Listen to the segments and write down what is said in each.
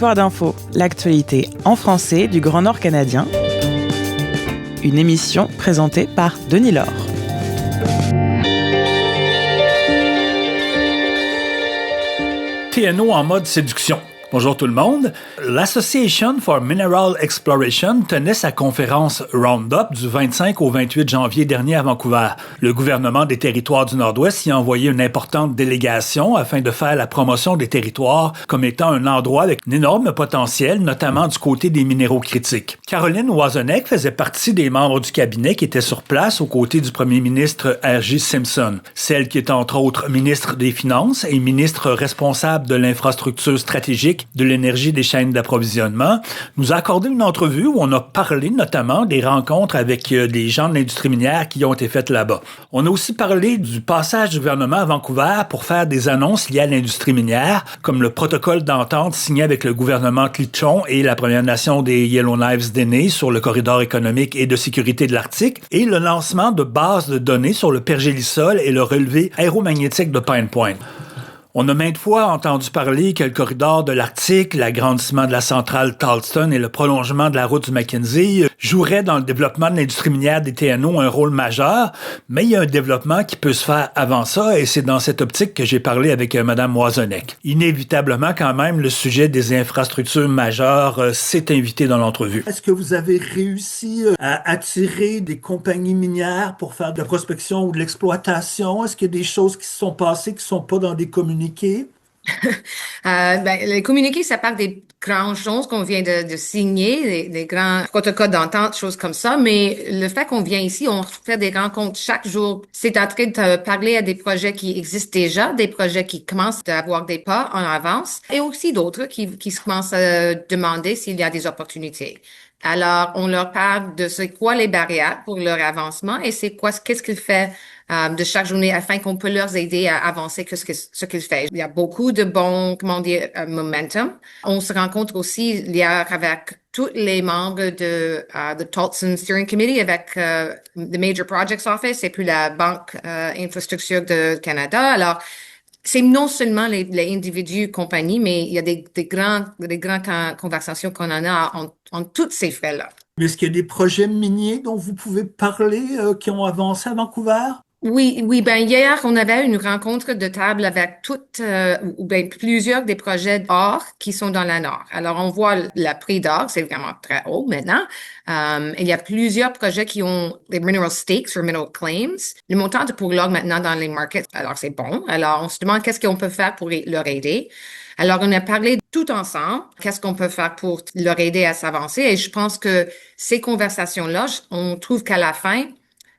Territoire d'info, l'actualité en français du Grand Nord canadien. Une émission présentée par Denis Laure. TNO en mode séduction. Bonjour tout le monde. L'Association for Mineral Exploration tenait sa conférence Roundup du 25 au 28 janvier dernier à Vancouver. Le gouvernement des territoires du Nord-Ouest y a envoyé une importante délégation afin de faire la promotion des territoires comme étant un endroit avec un énorme potentiel, notamment du côté des minéraux critiques. Caroline Wozniak faisait partie des membres du cabinet qui étaient sur place aux côtés du premier ministre R.J. Simpson, celle qui est entre autres ministre des Finances et ministre responsable de l'infrastructure stratégique de l'énergie des chaînes d'approvisionnement, nous a accordé une entrevue où on a parlé notamment des rencontres avec des gens de l'industrie minière qui ont été faites là-bas. On a aussi parlé du passage du gouvernement à Vancouver pour faire des annonces liées à l'industrie minière, comme le protocole d'entente signé avec le gouvernement Tlichon et la Première Nation des Yellowknives Dene sur le corridor économique et de sécurité de l'Arctique, et le lancement de bases de données sur le pergélisol et le relevé aéromagnétique de Pine Point. On a maintes fois entendu parler que le corridor de l'Arctique, l'agrandissement de la centrale Talston et le prolongement de la route du Mackenzie joueraient dans le développement de l'industrie minière des TNO un rôle majeur, mais il y a un développement qui peut se faire avant ça et c'est dans cette optique que j'ai parlé avec Mme Wozniak. Inévitablement, quand même, le sujet des infrastructures majeures s'est invité dans l'entrevue. Est-ce que vous avez réussi à attirer des compagnies minières pour faire de la prospection ou de l'exploitation? Est-ce qu'il y a des choses qui se sont passées qui ne sont pas dans des communiqués? Les communiqués, ça parle des grandes choses qu'on vient de signer, des grands protocoles d'entente, choses comme ça. Mais le fait qu'on vient ici, on fait des rencontres chaque jour. C'est en train de parler à des projets qui existent déjà, des projets qui commencent à avoir des pas en avance et aussi d'autres qui commencent à demander s'il y a des opportunités. Alors, on leur parle de c'est quoi les barrières pour leur avancement et qu'est-ce qu'ils font de chaque journée afin qu'on peut leur aider à avancer ce qu'ils font. Il y a beaucoup de bons, momentum. On se rencontre aussi hier avec tous les membres de Talston Steering Committee avec the Major Projects Office et puis la Banque Infrastructure de Canada. Alors, c'est non seulement les individus, compagnies, mais il y a des grandes conversations qu'on en a en toutes ces faits-là. Mais est-ce qu'il y a des projets miniers dont vous pouvez parler qui ont avancé à Vancouver? Oui, hier, on avait une rencontre de table avec plusieurs des projets d'or qui sont dans la Nord. Alors, on voit le prix d'or, c'est vraiment très haut maintenant. Il y a plusieurs projets qui ont des mineral stakes ou mineral claims. Le montant pour l'or maintenant dans les markets, alors c'est bon. Alors, on se demande qu'est-ce qu'on peut faire pour leur aider. Alors, on a parlé tout ensemble, qu'est-ce qu'on peut faire pour leur aider à s'avancer. Et je pense que ces conversations-là, on trouve qu'à la fin,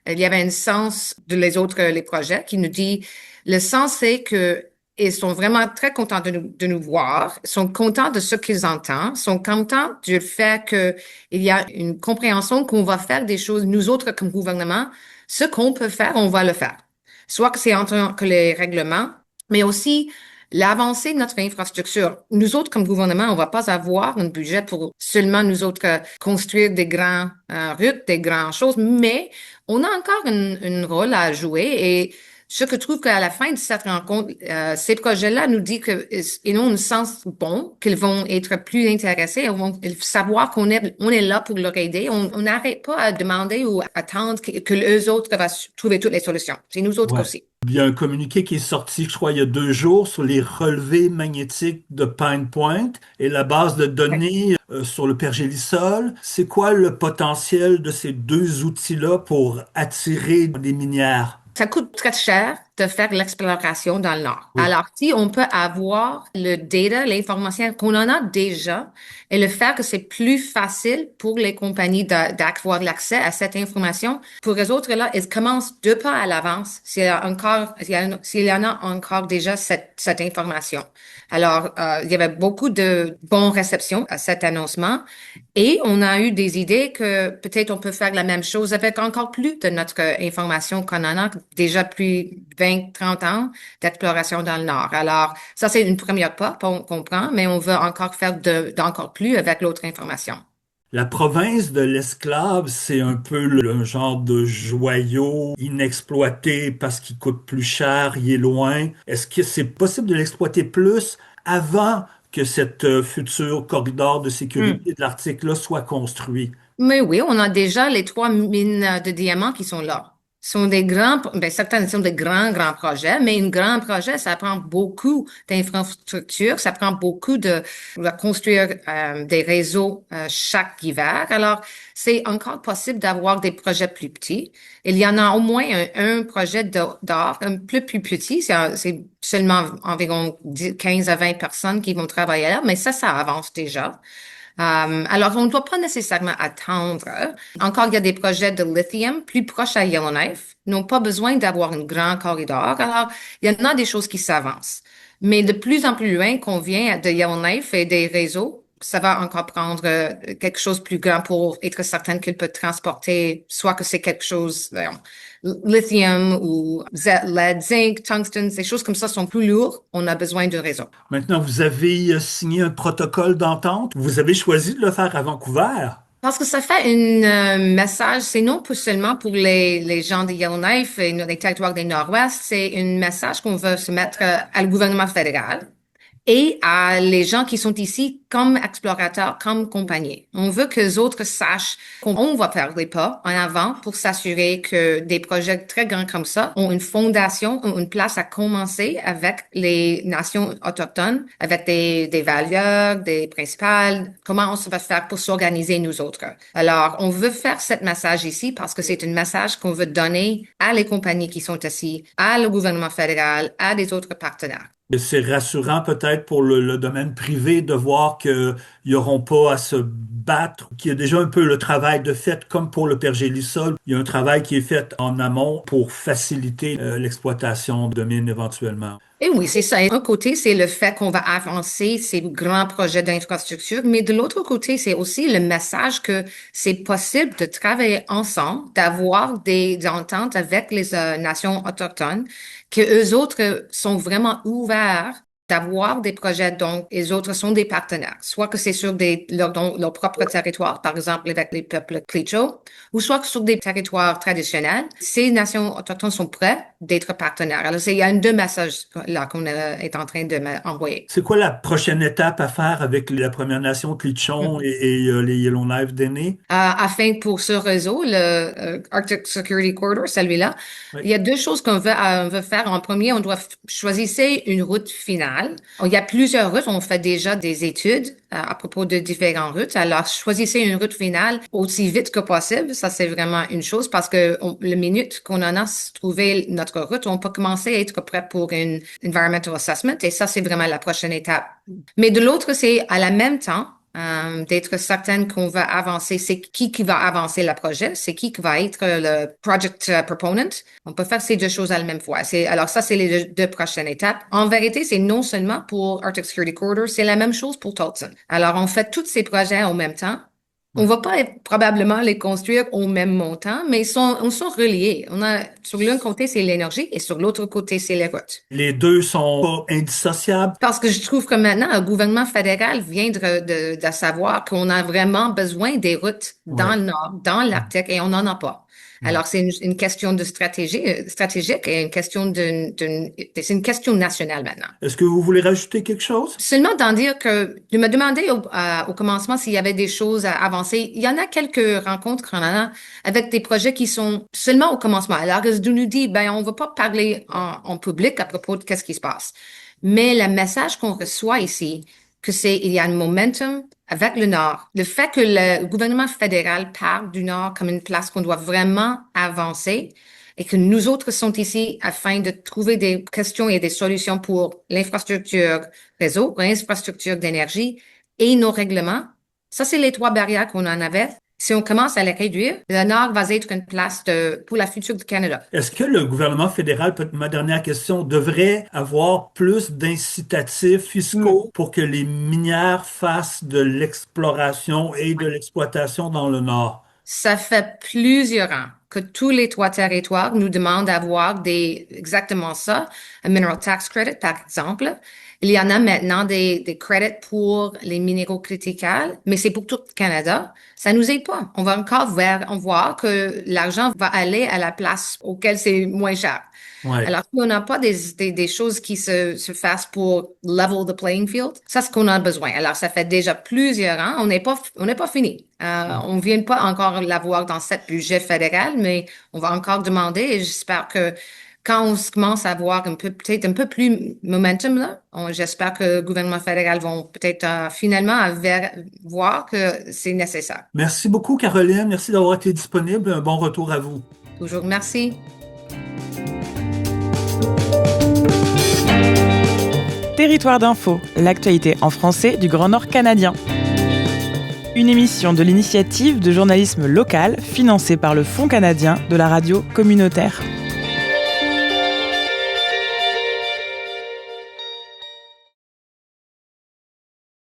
il y avait un sens les projets qui nous dit, le sens c'est que ils sont vraiment très contents de nous voir, sont contents de ce qu'ils entendent, sont contents du fait que il y a une compréhension qu'on va faire des choses, nous autres comme gouvernement, ce qu'on peut faire, on va le faire. Soit que c'est en tant que les règlements, mais aussi l'avancée de notre infrastructure. Nous autres, comme gouvernement, on va pas avoir un budget pour seulement nous autres construire des grands routes, des grandes choses, mais on a encore un rôle à jouer et ce que je trouve qu'à la fin de cette rencontre, ces projets-là nous disent qu'ils ont un sens bon, qu'ils vont être plus intéressés, ils vont savoir qu'on est là pour leur aider. On n'arrête pas à demander ou à attendre que eux autres vont trouver toutes les solutions. C'est nous autres aussi. Il y a un communiqué qui est sorti, je crois, il y a 2 jours sur les relevés magnétiques de Pine Point et la base de données sur le pergélisol. C'est quoi le potentiel de ces 2 outils-là pour attirer des minières? Ça coûte très cher de faire l'exploration dans le Nord. Oui. Alors, si on peut avoir le data, l'information qu'on en a déjà, et le faire que c'est plus facile pour les compagnies d'avoir l'accès à cette information, pour les autres, là, ils commencent 2 pas à l'avance s'il y en a encore déjà cette information. Alors, il y avait beaucoup de bonnes réceptions à cet annoncement et on a eu des idées que peut-être on peut faire la même chose avec encore plus de notre information qu'on en a déjà depuis 20, 30 ans d'exploration dans le Nord. Alors, ça, c'est une première pas qu'on prend, mais on veut encore faire d'encore plus avec l'autre information. La province de l'Esclave, c'est un peu le genre de joyau inexploité parce qu'il coûte plus cher, il est loin. Est-ce que c'est possible de l'exploiter plus avant que cette futur corridor de sécurité de l'Arctique-là soit construit. Mais oui, on a déjà les 3 mines de diamants qui sont là. Ce sont des grands, ben, certains sont des grands projets, mais un grand projet, ça prend beaucoup d'infrastructures, ça prend beaucoup de construire des réseaux chaque hiver. Alors, c'est encore possible d'avoir des projets plus petits. Il y en a au moins un projet d'or, un peu plus petit, c'est seulement environ 15 à 20 personnes qui vont travailler là, mais ça avance déjà. Alors, on ne doit pas nécessairement attendre. Encore, il y a des projets de lithium plus proches à Yellowknife, n'ont pas besoin d'avoir un grand corridor. Alors, il y en a des choses qui s'avancent. Mais de plus en plus loin qu'on vient de Yellowknife et des réseaux, ça va encore prendre quelque chose de plus grand pour être certain qu'il peut transporter, soit que c'est quelque chose, lithium ou lead, zinc, tungsten, ces choses comme ça sont plus lourdes. On a besoin de réseau. Maintenant, vous avez signé un protocole d'entente. Vous avez choisi de le faire à Vancouver. Parce que ça fait un message, c'est non pas seulement pour les gens de Yellowknife et les territoires des Nord-Ouest, c'est un message qu'on veut se mettre à le gouvernement fédéral et à les gens qui sont ici comme explorateurs, comme compagnies. On veut que les autres sachent qu'on va faire des pas en avant pour s'assurer que des projets très grands comme ça ont une fondation, ont une place à commencer avec les nations autochtones, avec des valeurs, des principales, comment on se va faire pour s'organiser nous autres. Alors, on veut faire ce message ici parce que c'est un message qu'on veut donner à les compagnies qui sont ici, à le gouvernement fédéral, à des autres partenaires. Et c'est rassurant peut-être pour le domaine privé de voir qu'ils n'auront pas à se battre, qu'il y a déjà un peu le travail de fait, comme pour le pergélisol. Il y a un travail qui est fait en amont pour faciliter l'exploitation de mines éventuellement. Et oui, c'est ça. D'un côté, c'est le fait qu'on va avancer ces grands projets d'infrastructure, mais de l'autre côté, c'est aussi le message que c'est possible de travailler ensemble, d'avoir des ententes avec les nations autochtones, que eux autres sont vraiment ouverts d'avoir des projets dont les autres sont des partenaires, soit que c'est sur leur propre territoire, par exemple avec les peuples Clicho, ou soit que sur des territoires traditionnels. Ces nations autochtones sont prêtes d'être partenaires. Alors, il y a deux messages là qu'on est en train de m'envoyer. C'est quoi la prochaine étape à faire avec la Première Nation Clichon et les Yellowknife d'Aînés? Afin pour ce réseau, le Arctic Security Corridor, celui-là, Oui. il y a deux choses qu'on veut faire. En premier, on doit choisir une route finale. Il y a plusieurs routes. On fait déjà des études à propos de différentes routes. Alors, choisissez une route finale aussi vite que possible. Ça, c'est vraiment une chose parce que le minute qu'on en a trouvé notre route, on peut commencer à être prêt pour une environmental assessment. Et ça, c'est vraiment la prochaine étape. Mais de l'autre, c'est à la même temps, d'être certaine qu'on va avancer. C'est qui va avancer le projet? C'est qui va être le project proponent? On peut faire ces deux choses à la même fois. Alors ça, c'est les deux prochaines étapes. En vérité, c'est non seulement pour Arctic Security Corridor, c'est la même chose pour Tolson. Alors, on fait tous ces projets en même temps. On va pas probablement les construire au même montant, mais on sont reliés. Sur l'un côté, c'est l'énergie et sur l'autre côté, c'est les routes. Les deux sont pas indissociables. Parce que je trouve que maintenant, le gouvernement fédéral vient de savoir qu'on a vraiment besoin des routes dans Ouais. le nord, dans l'Arctique, et on n'en a pas. Ouais. Alors, c'est une question de stratégie, stratégique et c'est une question nationale maintenant. Est-ce que vous voulez rajouter quelque chose? Seulement d'en dire que je me demandais au commencement s'il y avait des choses à avancer. Il y en a quelques rencontres qu'on en a avec des projets qui sont seulement au commencement. Alors, je nous dit, ben, on va pas parler en public à propos de qu'est-ce qui se passe. Mais le message qu'on reçoit ici, il y a un momentum avec le Nord. Le fait que le gouvernement fédéral parle du Nord comme une place qu'on doit vraiment avancer et que nous autres sommes ici afin de trouver des questions et des solutions pour l'infrastructure réseau, l'infrastructure d'énergie et nos règlements. Ça, c'est les 3 barrières qu'on en avait. Si on commence à les réduire, le Nord va être une place pour la future du Canada. Est-ce que le gouvernement fédéral, ma dernière question, devrait avoir plus d'incitatifs fiscaux pour que les minières fassent de l'exploration et de l'exploitation dans le Nord? Ça fait plusieurs ans que tous les 3 territoires nous demandent d'avoir exactement ça, un mineral tax credit, par exemple. Il y en a maintenant des credits pour les minéraux critiques, mais c'est pour tout le Canada. Ça nous aide pas. On va encore voir que l'argent va aller à la place auquel c'est moins cher. Ouais. Alors, si on n'a pas des choses qui se fassent pour level the playing field, ça, c'est ce qu'on a besoin. Alors, ça fait déjà plusieurs ans. On n'est pas fini. On vient pas encore l'avoir dans cette budget fédéral, mais on va encore demander et j'espère que quand on commence à avoir peut-être un peu plus momentum, là, j'espère que le gouvernement fédéral vont peut-être finalement voir que c'est nécessaire. Merci beaucoup, Caroline. Merci d'avoir été disponible. Un bon retour à vous. Toujours merci. Territoire d'info, l'actualité en français du Grand Nord canadien. Une émission de l'initiative de journalisme local financée par le Fonds canadien de la radio communautaire.